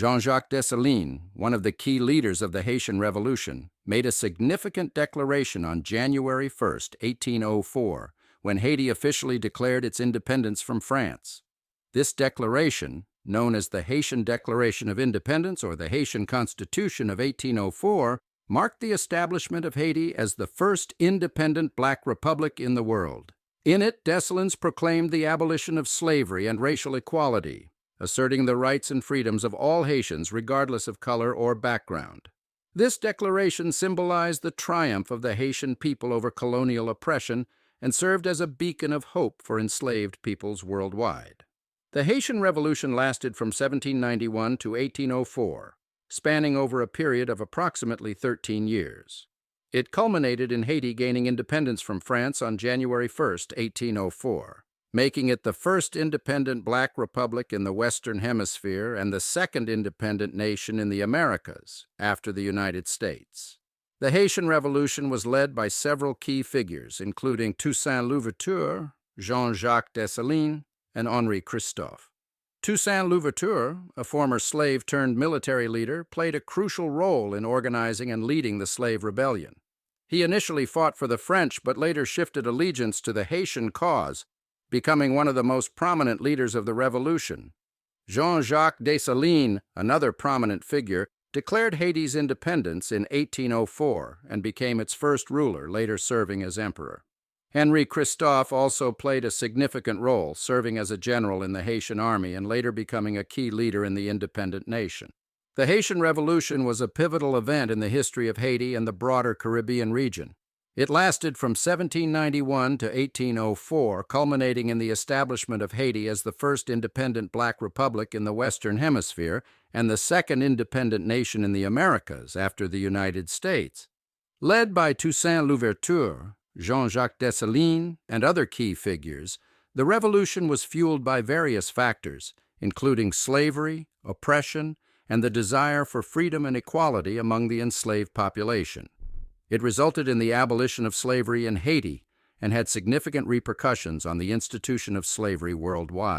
Jean-Jacques Dessalines, one of the key leaders of the Haitian Revolution, made a significant declaration on January 1, 1804, when Haiti officially declared its independence from France. This declaration, known as the Haitian Declaration of Independence or the Haitian Constitution of 1804, marked the establishment of Haiti as the first independent black republic in the world. In it, Dessalines proclaimed the abolition of slavery and racial equality, asserting the rights and freedoms of all Haitians regardless of color or background. This declaration symbolized the triumph of the Haitian people over colonial oppression and served as a beacon of hope for enslaved peoples worldwide. The Haitian Revolution lasted from 1791 to 1804, spanning over a period of approximately 13 years. It culminated in Haiti gaining independence from France on January 1, 1804, making it the first independent black republic in the Western Hemisphere and the second independent nation in the Americas after the United States. The Haitian Revolution was led by several key figures, including Toussaint Louverture, Jean-Jacques Dessalines, and Henri Christophe. Toussaint Louverture, a former slave-turned-military leader, played a crucial role in organizing and leading the slave rebellion. He initially fought for the French but later shifted allegiance to the Haitian cause, becoming one of the most prominent leaders of the revolution. Jean-Jacques Dessalines, another prominent figure, declared Haiti's independence in 1804 and became its first ruler, later serving as emperor. Henri Christophe also played a significant role, serving as a general in the Haitian army and later becoming a key leader in the independent nation. The Haitian Revolution was a pivotal event in the history of Haiti and the broader Caribbean region. It lasted from 1791 to 1804, culminating in the establishment of Haiti as the first independent black republic in the Western Hemisphere and the second independent nation in the Americas after the United States. Led by Toussaint Louverture, Jean-Jacques Dessalines, and other key figures, the revolution was fueled by various factors, including slavery, oppression, and the desire for freedom and equality among the enslaved population. It resulted in the abolition of slavery in Haiti and had significant repercussions on the institution of slavery worldwide.